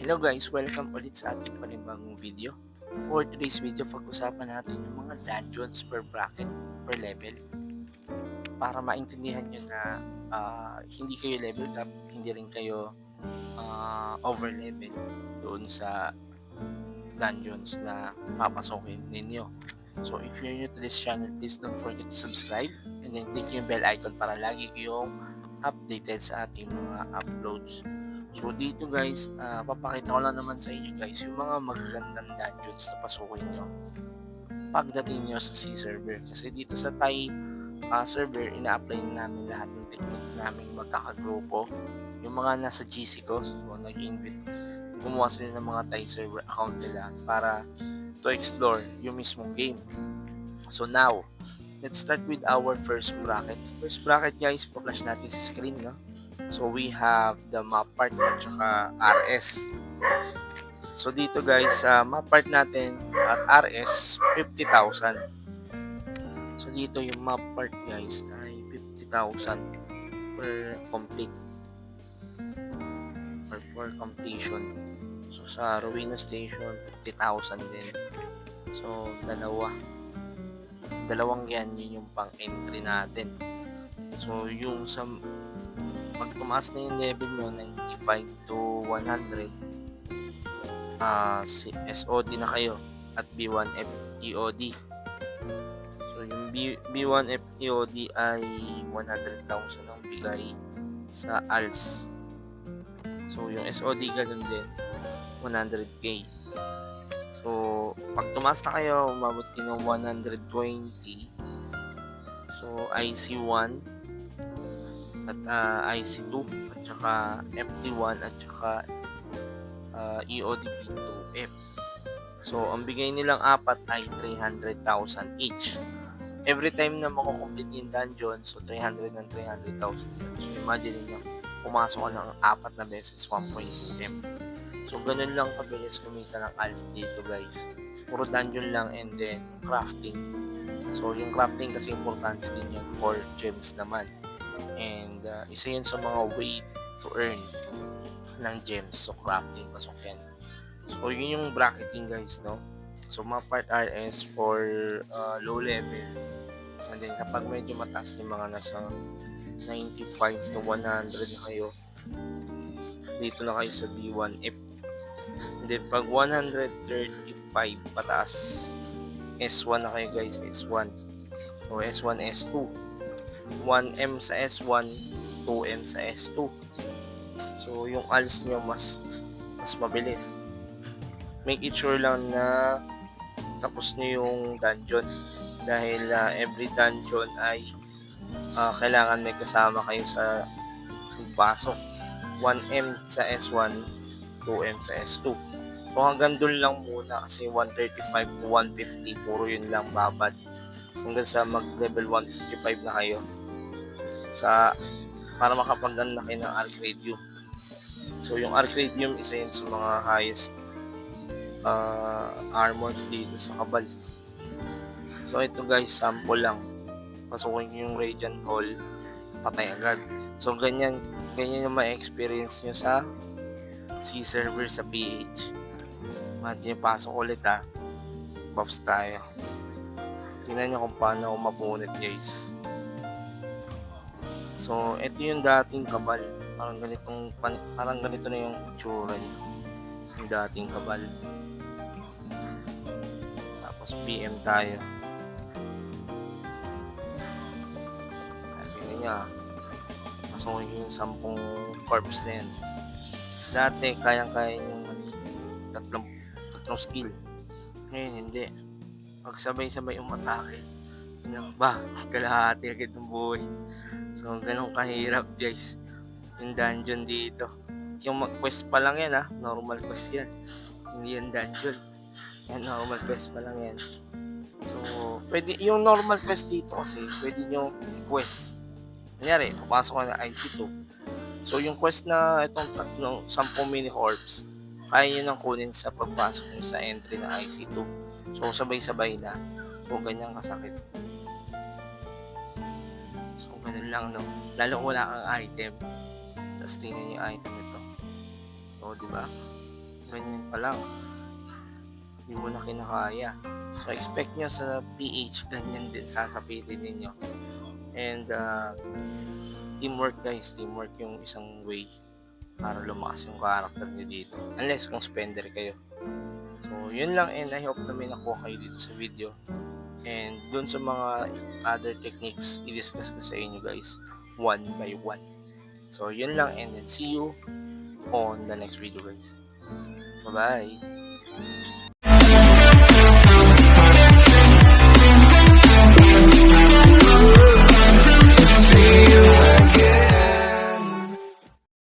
Hello guys, welcome ulit sa ating panibagong video. For today's video, pag-usapan natin yung mga dungeons per bracket, per level. Para maintindihan nyo na hindi kayo level cap, hindi rin kayo over level doon sa dungeons na papasokin ninyo. So if you're new to this channel, please don't forget to subscribe and then click yung bell icon para lagi kayong updated sa ating mga uploads. So dito guys, papakita ko lang naman sa inyo guys yung mga magagandang dungeons na pasukin nyo pagdating nyo sa C server. Kasi dito sa Thai server, ina-apply na namin lahat ng technique namin magkakagrupo. Yung mga nasa GC ko, so nag-invite, gumawa sila ng mga Thai server account nila para to explore yung mismong game. So now, let's start with our first bracket. First bracket guys, pa-flash natin sa screen, no? So we have the map part at saka RS. So dito guys, map part natin at RS 50,000. So dito yung map part guys ay 50,000 per complete or for completion. So sa Ruina Station 50,000 din. So dalawang yan, yun yung pang entry natin. So yung sa pag tumaas na yung level nyo 95 to 100, SOD na kayo at B1 FTOD. So yung B1 FTOD ay 100,000 ang bigay sa ALS. So yung SOD ganun din 100k. So pag tumaas na kayo, umabot kayo ng 120, so IC1 at IC2 at saka FT1 at saka EODB2F. So ang bigay nilang apat ay 300,000 each. Every time na mako-complete yung dungeon, so 300 and 300,000. So imagine niyo, pumasok ka ng apat na beses 1.2M. So ganun lang kabilis kumita ng ALS dito guys. Puro dungeon lang and then crafting. So yung crafting kasi importante din yan for gems naman. And isa yun sa mga way to earn ng gems. So crafting, pasok yan. So yun yung bracketing guys, no? So mga part RS for low level. And then kapag medyo mataas yung mga nasa 95 to 100 na kayo, dito na kayo sa B1F. And then pag 135 pataas, S1 na kayo guys, S1. So S1, S2. 1M sa S1, 2M sa S2. So yung ALS nyo mas mabilis. Make it sure lang na tapos nyo yung dungeon, dahil every dungeon ay kailangan may kasama kayo sa pasok. 1M sa S1, 2M sa S2. So hanggang dun lang muna kasi 135 to 150 puro yun lang babad hanggang sa mag level 155 na kayo para makapaganda kayo ng Arcadium. So yung Arcadium isa yun sa mga highest armors dito sa Cabal. So ito guys, sample lang. Pasukin nyo yung Radiant Hall, patay agad. So ganyan yung ma-experience nyo sa C server sa PH. Imagine, pasok ulit buffs tayo. Tingnan nyo kung paano mapunit guys. So ito yung dating Cabal. Parang ganito na yung itsura niya. Yung dating Cabal. Tapos PM tayo. Tingnan nyo pasok yung 10 corpse na yan. Dati kayang-kaya yung tatlong skill. Ngayon hindi. Pag sabay-sabay umatake, kalahati agad ng buhay. So ganun kahirap guys yung dungeon dito. Yung mag-quest pa lang yan normal quest yan. Hindi yan dungeon. Yan, normal quest pa lang yan. So pwede yung normal quest dito kasi pwede nyo i-quest. Kunyari, papasok ka na IC2. So yung quest na itong 10 mini orbs, kaya nyo nang kunin sa pagpasok nyo sa entry na IC2. So sabay-sabay na. So ganyan kasakit. So ganun lang, no? Lalo kung wala kang item, tapos tingnan yung item ito. So di ba? ganyan pa lang, hindi mo na kinakaya. So, expect nyo sa PH, ganyan din sasapitin ninyo. And, teamwork guys, teamwork yung isang way para lumakas yung character nyo dito. Unless kung spender kayo. So, yun lang, and I hope na may nakuha kayo dito sa video. And dun sa mga other techniques, i-discuss ko sa inyo guys, one by one. So, yun lang, and then see you on the next video guys. Bye-bye!